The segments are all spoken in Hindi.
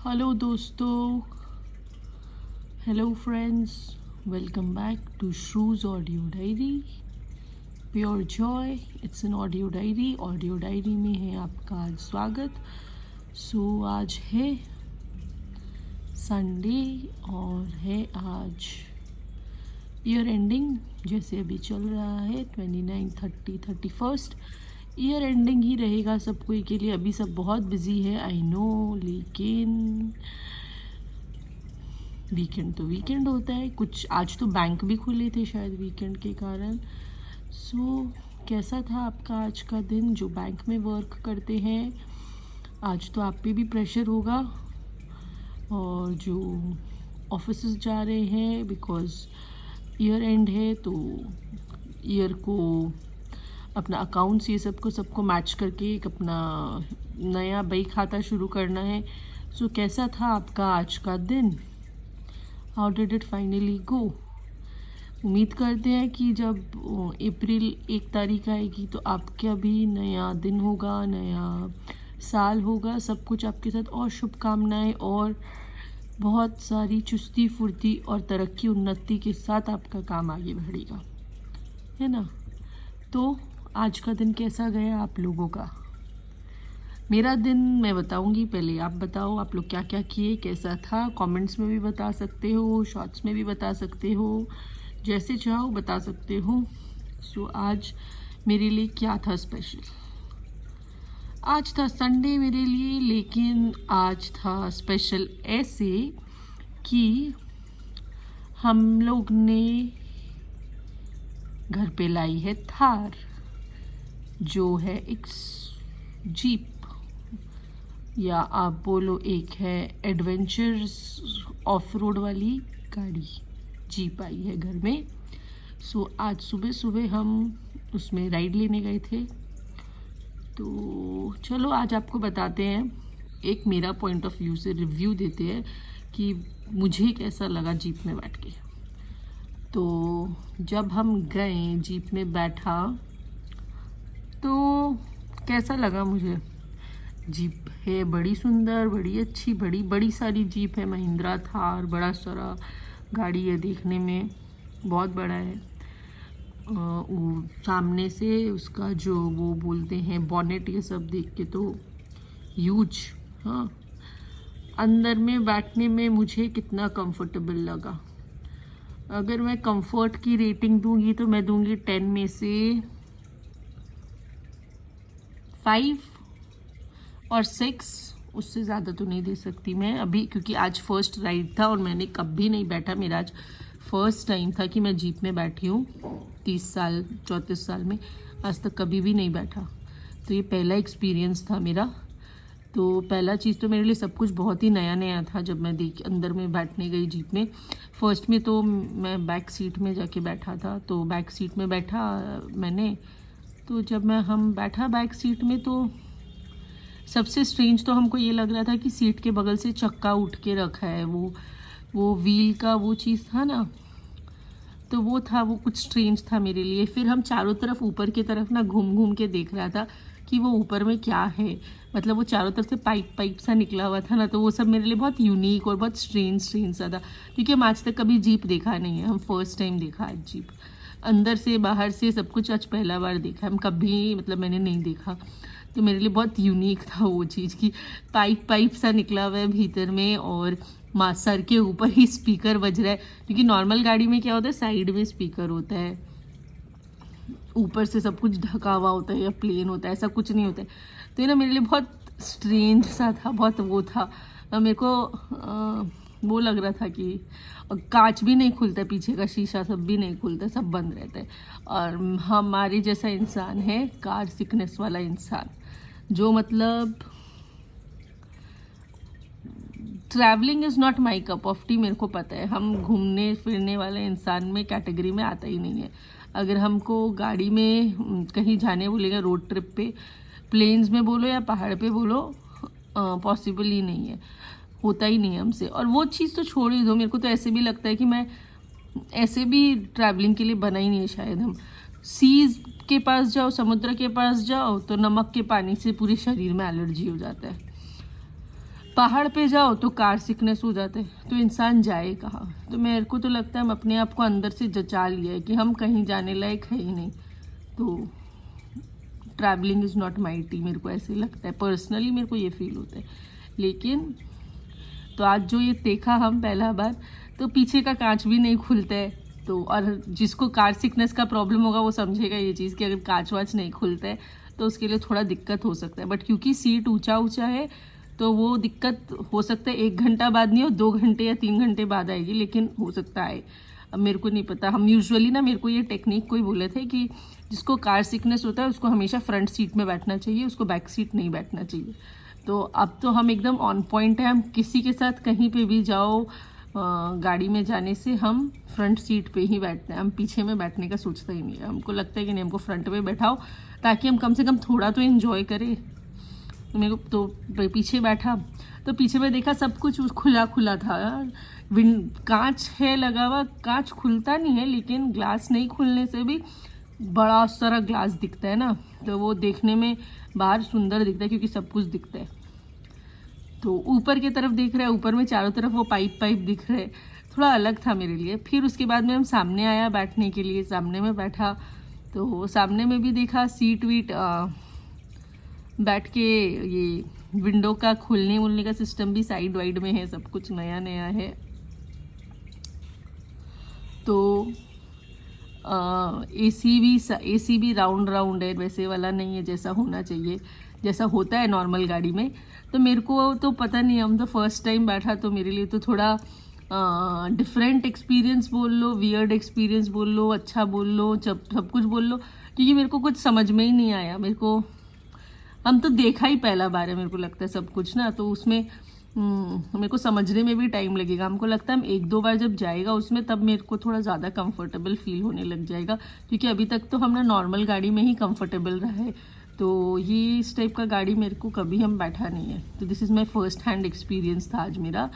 हेलो दोस्तों, hello friends, welcome back to Shru's audio diary. Pure joy, it's an audio diary में है आपका आज स्वागत। आज है संडे और है आज ईयर एंडिंग, जैसे अभी चल रहा है 29, 30, 31st। ईयर एंडिंग ही रहेगा सब कोई के लिए। अभी सब बहुत बिजी है, आई नो, लेकिन वीकेंड तो वीकेंड होता है। कुछ आज तो बैंक भी खुले थे शायद वीकेंड के कारण। कैसा था आपका आज का दिन जो बैंक में वर्क करते हैं? आज तो आप पे भी प्रेशर होगा, और जो ऑफिसेस जा रहे हैं बिकॉज ईयर एंड है, तो ईयर को अपना अकाउंट्स ये सब को सबको मैच करके एक अपना नया बही खाता शुरू करना है। कैसा था आपका आज का दिन? How did it finally go? उम्मीद करते हैं कि जब अप्रैल 1 तारीख आएगी तो आपका भी नया दिन होगा, नया साल होगा, सब कुछ आपके साथ और शुभकामनाएं और बहुत सारी चुस्ती फुर्ती और तरक्की उन्नति के साथ आपका काम आगे बढ़ेगा, है ना? तो आज का दिन कैसा गया आप लोगों का? मेरा दिन मैं बताऊंगी, पहले आप बताओ आप लोग क्या क्या किए, कैसा था। कमेंट्स में भी बता सकते हो, शॉर्ट्स में भी बता सकते हो, जैसे चाहो बता सकते हो। आज मेरे लिए क्या था स्पेशल? आज था संडे मेरे लिए, लेकिन आज था स्पेशल ऐसे कि हम लोग ने घर पे लाई है थार, जो है एक जीप, या आप बोलो एक है एडवेंचर्स ऑफ रोड वाली गाड़ी, जीप आई है घर में। आज सुबह सुबह हम उसमें राइड लेने गए थे। तो चलो आज आपको बताते हैं, एक मेरा पॉइंट ऑफ व्यू से रिव्यू देते हैं कि मुझे कैसा लगा जीप में बैठ के। तो जब हम गए, जीप में बैठा, तो कैसा लगा मुझे? जीप है बड़ी सुंदर, बड़ी अच्छी, बड़ी सारी जीप है, महिंद्रा थार, बड़ा सारा गाड़ी है, देखने में बहुत बड़ा है। सामने से उसका जो वो बोलते हैं बॉनेट, ये सब देख के तो ह्यूज। हाँ, अंदर में बैठने में मुझे कितना कंफर्टेबल लगा। अगर मैं कंफर्ट की रेटिंग दूंगी तो मैं दूंगी 10 में से 5 और 6, उससे ज़्यादा तो नहीं दे सकती मैं अभी, क्योंकि आज फर्स्ट राइड था और मैंने कभी नहीं बैठा। मेरा आज फर्स्ट टाइम था कि मैं जीप में बैठी हूँ। 34 साल में आज तक कभी भी नहीं बैठा, तो ये पहला एक्सपीरियंस था मेरा। तो पहला चीज़ तो मेरे लिए सब कुछ बहुत ही नया नया था। जब मैं अंदर में बैठने गई जीप में, फर्स्ट में तो मैं बैक सीट में जाके बैठा था, तो बैक सीट में बैठा मैंने। तो जब हम बैठा बैक सीट में, तो सबसे स्ट्रेंज तो हमको ये लग रहा था कि सीट के बगल से चक्का उठ के रखा है, वो व्हील का वो चीज़ था ना, तो वो था, वो कुछ स्ट्रेंज था मेरे लिए। फिर हम चारों तरफ ऊपर की तरफ ना घूम घूम के देख रहा था कि वो ऊपर में क्या है, मतलब वो चारों तरफ से पाइप सा निकला हुआ था ना, तो वो सब मेरे लिए बहुत यूनिक और बहुत स्ट्रेंज सा था, क्योंकि हम आज तक कभी जीप देखा नहीं है। हम फर्स्ट टाइम देखा है जीप, अंदर से बाहर से सब कुछ आज पहला बार देखा। हम कभी मैंने नहीं देखा, तो मेरे लिए बहुत यूनिक था वो चीज़ कि पाइप सा निकला हुआ है भीतर में, और सर के ऊपर ही स्पीकर बज रहा है। क्योंकि नॉर्मल गाड़ी में क्या होता है, साइड में स्पीकर होता है, ऊपर से सब कुछ ढका हुआ होता है या प्लेन होता है, ऐसा कुछ नहीं होता है। तो ये ना मेरे लिए बहुत स्ट्रेंज सा था, बहुत वो था। मेरे को वो लग रहा था कि कांच भी नहीं खुलता, पीछे का शीशा सब भी नहीं खुलता, सब बंद रहता है। और हमारे जैसा इंसान है, कार सिकनेस वाला इंसान, जो मतलब travelling is not my cup of T. मेरे को पता है, हम घूमने फिरने वाले इंसान में कैटेगरी में आता ही नहीं है। अगर हमको गाड़ी में कहीं जाने बोलेगा, रोड ट्रिप पे, प्लेन्स में बोलो या पहाड़ पे बोलो, पॉसिबल ही नहीं है, होता ही नहीं है हमसे। और वो चीज़ तो छोड़ ही दो, मेरे को तो ऐसे भी लगता है कि मैं ऐसे भी ट्रैवलिंग के लिए बना ही नहीं है शायद। हम सीज के पास जाओ, समुद्र के पास जाओ, तो नमक के पानी से पूरे शरीर में एलर्जी हो जाता है। पहाड़ पे जाओ तो कार सिकनेस हो जाते हैं, तो इंसान जाए कहाँ। तो मेरे को तो लगता है हम अपने आप को अंदर से जचा लिया है कि हम कहीं जाने लायक है ही नहीं। तो travelling is not my T, मेरे को ऐसे लगता है पर्सनली, मेरे को ये फील होता है। लेकिन तो आज जो ये देखा हम पहला बार, तो पीछे का कांच भी नहीं खुलता है। तो और जिसको कार सिकनेस का प्रॉब्लम होगा वो समझेगा ये चीज़ कि अगर कांच वाच नहीं खुलता है तो उसके लिए थोड़ा दिक्कत हो सकता है। बट क्योंकि सीट ऊंचा ऊंचा है तो वो दिक्कत हो सकता है 1 घंटा बाद नहीं हो, 2 घंटे या 3 घंटे बाद आएगी, लेकिन हो सकता है। अब मेरे को नहीं पता, हम यूजुअली ना, मेरे को ये टेक्निक कोई बोले थे कि जिसको कार सिकनेस होता है उसको हमेशा फ्रंट सीट में बैठना चाहिए, उसको बैक सीट नहीं बैठना चाहिए। तो अब तो हम एकदम ऑन पॉइंट है, हम किसी के साथ कहीं पे भी जाओ गाड़ी में जाने से हम फ्रंट सीट पे ही बैठते हैं, हम पीछे में बैठने का सोचता ही नहीं है। हमको लगता है कि नहीं, हमको फ्रंट पे बैठाओ ताकि हम कम से कम थोड़ा तो एंजॉय करें। तो मेरे को तो पीछे बैठा, तो पीछे में देखा सब कुछ खुला खुला था। कांच है लगा हुआ, कांच खुलता नहीं है, लेकिन ग्लास नहीं खुलने से भी बड़ा सारा ग्लास दिखता है ना, तो वो देखने में बाहर सुंदर दिखता है क्योंकि सब कुछ दिखता है। तो ऊपर की तरफ देख रहे हैं, ऊपर में चारों तरफ वो पाइप दिख रहे, थोड़ा अलग था मेरे लिए। फिर उसके बाद में हम सामने आया बैठने के लिए, सामने में बैठा, तो सामने में भी देखा सीट वीट बैठ के, ये विंडो का खुलने वुलने का सिस्टम भी साइड वाइड में है, सब कुछ नया नया है। तो एसी भी राउंड राउंड है, वैसे वाला नहीं है जैसा होना चाहिए, जैसा होता है नॉर्मल गाड़ी में। तो मेरे को तो पता नहीं, हम तो फर्स्ट टाइम बैठा, तो मेरे लिए तो थोड़ा डिफरेंट एक्सपीरियंस बोल लो, वियर्ड एक्सपीरियंस बोल लो, अच्छा बोल लो, सब कुछ बोल लो, क्योंकि मेरे को कुछ समझ में ही नहीं आया। हम तो देखा ही पहला बार है, मेरे को लगता है सब कुछ ना, तो उसमें मेरे को समझने में भी टाइम लगेगा। हमको लगता है हम 1-2 बार जब जाएगा उसमें, तब मेरे को थोड़ा ज़्यादा कंफर्टेबल फील होने लग जाएगा, क्योंकि अभी तक तो हम ना नॉर्मल गाड़ी में ही कंफर्टेबल रहे। तो ये इस टाइप का गाड़ी मेरे को कभी हम बैठा नहीं है, तो this is my first hand experience था आज मेरा।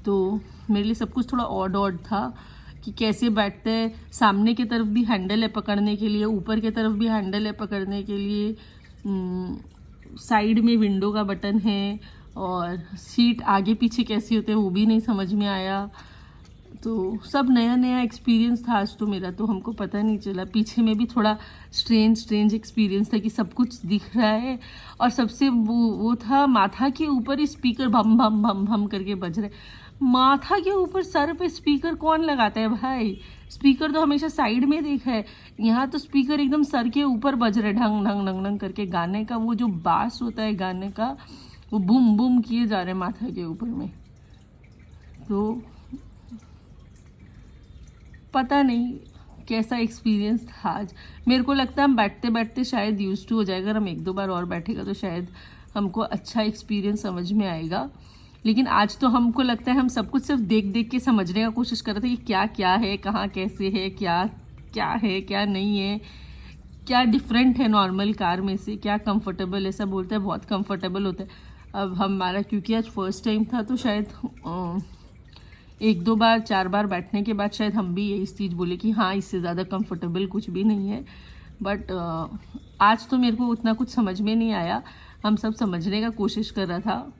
तो मेरे लिए सब कुछ थोड़ा ऑड था कि कैसे बैठते हैं। सामने की तरफ भी हैंडल है पकड़ने के लिए, ऊपर की तरफ भी हैंडल है पकड़ने के लिए, साइड में विंडो का बटन है, और सीट आगे पीछे कैसे होते हैं वो भी नहीं समझ में आया। तो सब नया नया एक्सपीरियंस था आज तो मेरा, तो हमको पता नहीं चला। पीछे में भी थोड़ा स्ट्रेंज एक्सपीरियंस था कि सब कुछ दिख रहा है, और सबसे वो था माथा के ऊपर ही स्पीकर भम भम भम भम करके बज रहे। माथा के ऊपर सर पे स्पीकर कौन लगाता है भाई? स्पीकर तो हमेशा साइड में देखा है, यहाँ तो स्पीकर एकदम सर के ऊपर बज रहे, ढंग ढंग ढंग ढंग करके। गाने का वो जो बास होता है गाने का, वो बूम बूम किए जा रहे माथा के ऊपर में। तो पता नहीं कैसा एक्सपीरियंस था आज। मेरे को लगता है हम बैठते बैठते शायद यूज टू हो जाएगा, अगर हम 1-2 बार और बैठेगा तो शायद हमको अच्छा एक्सपीरियंस समझ में आएगा। लेकिन आज तो हमको लगता है हम सब कुछ सिर्फ देख देख के समझने का कोशिश कर रहे थे कि क्या क्या है, कहाँ कैसे है, क्या क्या है, क्या नहीं है, क्या डिफरेंट है नॉर्मल कार में से, क्या कंफर्टेबल है। सब बोलते हैं बहुत कंफर्टेबल होता है। अब हमारा क्योंकि आज फर्स्ट टाइम था, तो शायद 1-2 बार 4 बार बैठने के बाद शायद हम भी यही चीज़ बोले कि हाँ, इससे ज़्यादा कंफर्टेबल कुछ भी नहीं है। बट आज तो मेरे को उतना कुछ समझ में नहीं आया, हम सब समझने का कोशिश कर रहा था।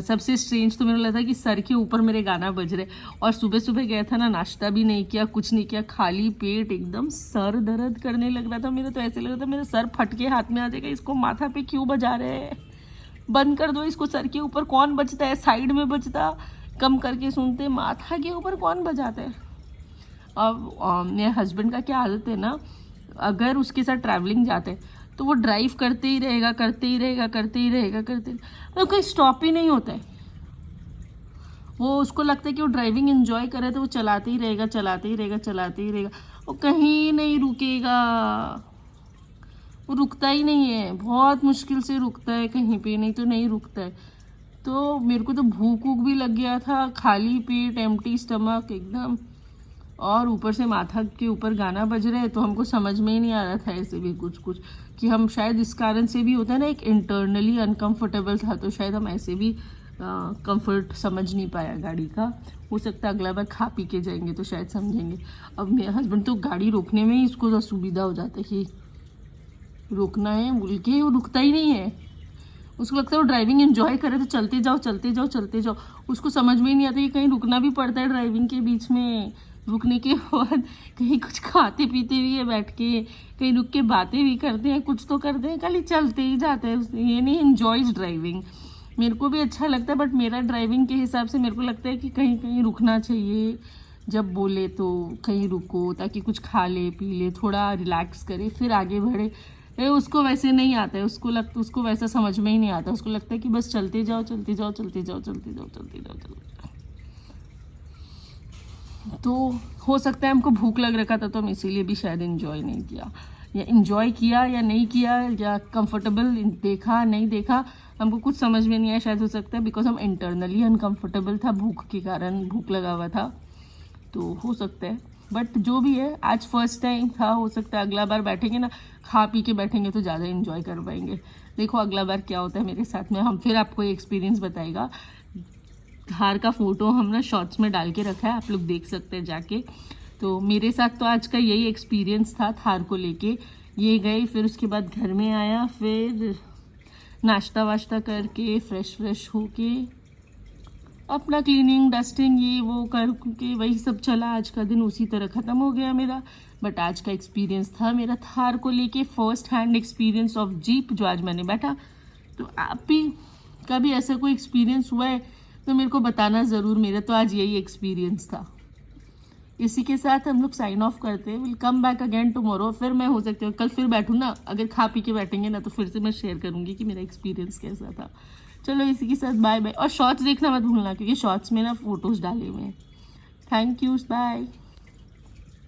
सबसे स्ट्रेंज तो मेरे को लगा था कि सर के ऊपर मेरे गाना बज रहे, और सुबह सुबह गया था ना, नाश्ता भी नहीं किया, कुछ नहीं किया, खाली पेट एकदम सर दर्द करने लग रहा था मेरा। तो ऐसे लग रहा था मेरा सर फट के हाथ में आ जाएगा, इसको माथा पे क्यों बजा रहे हैं, बंद कर दो इसको। सर के ऊपर कौन बजता है, साइड में बजता, कम करके सुनते, माथा के ऊपर कौन बजाता है। अब मेरे हस्बैंड का क्या आदत है ना, अगर उसके साथ ट्रैवलिंग जाते हैं तो वो ड्राइव करते ही रहेगा, तो कहीं स्टॉप ही नहीं होता है। वो उसको लगता है कि वो ड्राइविंग एंजॉय करे, तो वो चलाते ही रहेगा, वो कहीं नहीं रुकेगा, वो रुकता ही नहीं है, बहुत मुश्किल से रुकता है, कहीं पे नहीं तो नहीं रुकता है। तो मेरे को तो भूख भी लग गया था, खाली पेट, एम्प्टी स्टमक एकदम, और ऊपर से माथा के ऊपर गाना बज रहे, तो हमको समझ में ही नहीं आ रहा था ऐसे भी कुछ कि हम शायद इस कारण से भी होता है ना, एक इंटरनली अनकंफर्टेबल था, तो शायद हम ऐसे भी कंफर्ट समझ नहीं पाया गाड़ी का। हो सकता है अगला बार खा पी के जाएंगे तो शायद समझेंगे। अब मेरे हस्बैंड तो गाड़ी रोकने में ही इसको तो सुविधा हो जाता है कि रोकना है बोल के, वो रुकता ही नहीं है, उसको लगता है वो ड्राइविंग एंजॉय करे तो चलते जाओ चलते जाओ चलते जाओ। उसको समझ में ही नहीं आता कि कहीं रुकना भी पड़ता है ड्राइविंग के बीच में। रुकने के बाद कहीं कुछ खाते पीते भी है बैठ के, कहीं रुक के बातें भी करते हैं, कुछ तो करते हैं, खाली चलते ही जाते हैं। ये नहीं एंजॉयज ड्राइविंग। मेरे को भी अच्छा लगता है बट मेरा ड्राइविंग के हिसाब से मेरे को लगता है कि कहीं कहीं रुकना चाहिए। जब बोले तो कहीं रुको ताकि कुछ खा ले पी ले, थोड़ा रिलैक्स करे फिर आगे बढ़े। उसको वैसे नहीं आता है, उसको वैसा समझ में ही नहीं आता। उसको लगता है कि बस चलते जाओ चलते जाओ चलते जाओ चलते जाओ चलते जाओ चलते जाओ। तो हो सकता है हमको भूख लग रखा था तो हम इसीलिए भी शायद एंजॉय नहीं किया, या एंजॉय किया या नहीं किया, या कंफर्टेबल देखा नहीं देखा, हमको कुछ समझ में नहीं आया। शायद हो सकता है बिकॉज हम इंटरनली अनकंफर्टेबल था, भूख के कारण, भूख लगा हुआ था, तो हो सकता है। बट जो भी है आज फर्स्ट टाइम था, हो सकता है अगला बार बैठेंगे ना, खा पी के बैठेंगे तो ज़्यादा एंजॉय कर पाएंगे। देखो अगला बार क्या होता है मेरे साथ में, हम फिर आपको एक्सपीरियंस बताएगा। थार का फ़ोटो हम ना शॉर्ट्स में डाल के रखा है, आप लोग देख सकते हैं जाके। तो मेरे साथ तो आज का यही एक्सपीरियंस था थार को लेके। ये गए, फिर उसके बाद घर में आया, फिर नाश्ता वाश्ता करके फ्रेश होके अपना क्लीनिंग डस्टिंग ये वो करके वही सब चला। आज का दिन उसी तरह ख़त्म हो गया मेरा। बट आज का एक्सपीरियंस था मेरा थार को लेके, first hand experience of jeep जो आज मैंने बैठा। तो आप भी कभी ऐसा कोई एक्सपीरियंस हुआ है तो मेरे को बताना ज़रूर। मेरा तो आज यही एक्सपीरियंस था। इसी के साथ हम लोग साइन ऑफ करते हैं। Will come back again tomorrow. फिर मैं हो सकती हूँ कल फिर बैठूँ ना, अगर खा पी के बैठेंगे ना तो फिर से मैं शेयर करूँगी कि मेरा एक्सपीरियंस कैसा था। चलो इसी के साथ बाय बाय। और शॉर्ट्स देखना मत भूलना क्योंकि शॉर्ट्स में ना फ़ोटोज़ डाले हुए हैं। Thank you, bye.